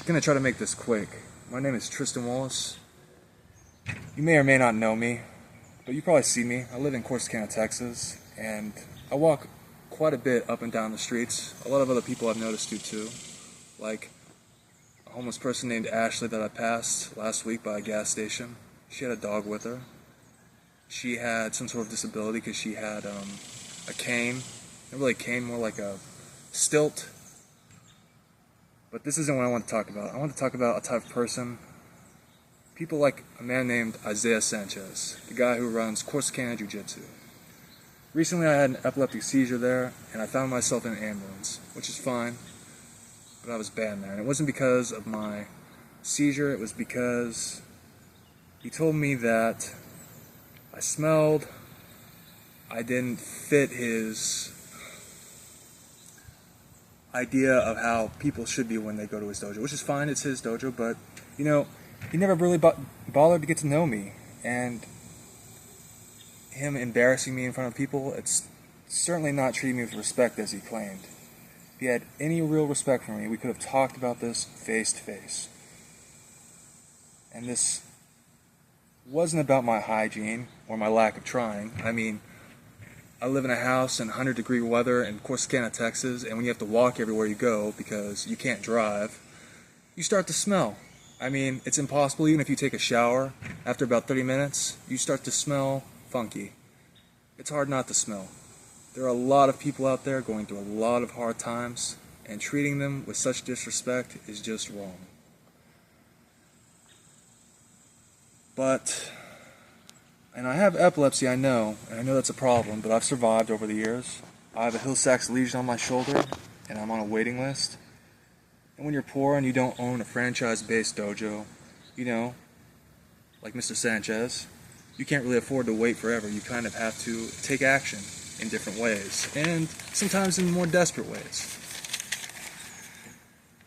gonna try to make this quick. My name is Tristan Wallace. You may or may not know me, but you probably see me. I live in Corsicana, Texas, and I walk quite a bit up and down the streets. A lot of other people I've noticed do too. Like a homeless person named Ashley that I passed last week by a gas station. She had a dog with her. She had some sort of disability because she had a cane. Not really a cane, more like a stilt. But this isn't what I want to talk about. I want to talk about a type of person. People like a man named Isaiah Sanchez, the guy who runs Corsicana Jiu-Jitsu. Recently I had an epileptic seizure there, and I found myself in an ambulance, which is fine, but I was banned there. And it wasn't because of my seizure, it was because he told me that I smelled, I didn't fit his idea of how people should be when they go to his dojo, which is fine, it's his dojo, but, you know, he never really bothered to get to know me, and him embarrassing me in front of people, it's certainly not treating me with respect as he claimed. If he had any real respect for me, we could have talked about this face to face. And this wasn't about my hygiene or my lack of trying. I mean, I live in a house in 100-degree weather in Corsicana, Texas, and when you have to walk everywhere you go because you can't drive, you start to smell. I mean, it's impossible. Even if you take a shower, after about 30 minutes, you start to smell funky. It's hard not to smell. There are a lot of people out there going through a lot of hard times, and treating them with such disrespect is just wrong. And I have epilepsy, I know, and I know that's a problem, but I've survived over the years. I have a Hill-Sachs lesion on my shoulder, and I'm on a waiting list. And when you're poor and you don't own a franchise-based dojo, you know, like Mr. Sanchez, you can't really afford to wait forever. You kind of have to take action in different ways, and sometimes in more desperate ways.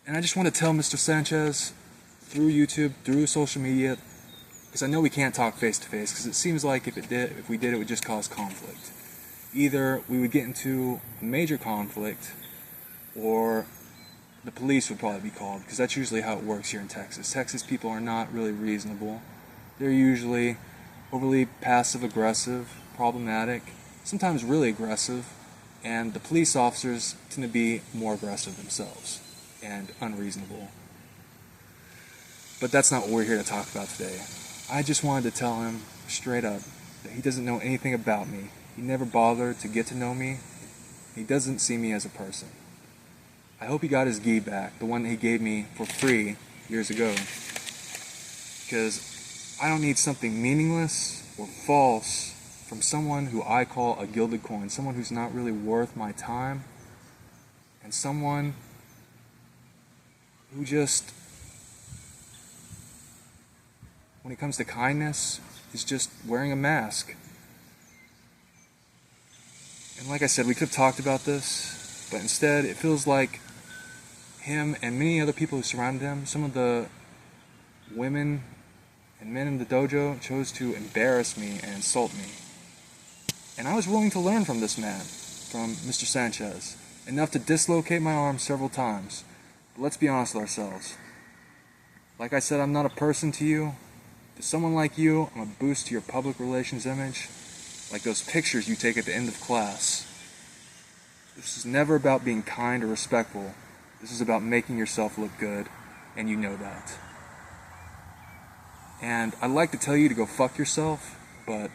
And I just want to tell Mr. Sanchez, through YouTube, through social media, because I know we can't talk face to face, because it seems like if we did, it would just cause conflict. Either we would get into a major conflict, or the police would probably be called, because that's usually how it works here in Texas. Texas people are not really reasonable. They're usually overly passive-aggressive, problematic, sometimes really aggressive, and the police officers tend to be more aggressive themselves and unreasonable. But that's not what we're here to talk about today. I just wanted to tell him straight up that he doesn't know anything about me. He never bothered to get to know me. He doesn't see me as a person. I hope he got his gi back, the one that he gave me for free years ago. Because I don't need something meaningless or false from someone who I call a gilded coin, someone who's not really worth my time, and someone who just, when it comes to kindness, is just wearing a mask. And like I said, we could have talked about this, but instead it feels like him and many other people who surrounded him, some of the women and men in the dojo, chose to embarrass me and insult me. And I was willing to learn from this man, from Mr. Sanchez, enough to dislocate my arm several times. But let's be honest with ourselves. Like I said, I'm not a person to you. To someone like you, I'm a boost to your public relations image, like those pictures you take at the end of class. This is never about being kind or respectful. This is about making yourself look good, and you know that. And I'd like to tell you to go fuck yourself, but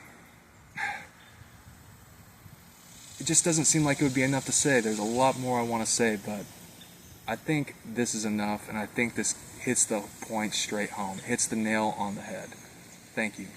it just doesn't seem like it would be enough to say. There's a lot more I want to say, but I think this is enough, and I think this hits the point straight home, hits the nail on the head. Thank you.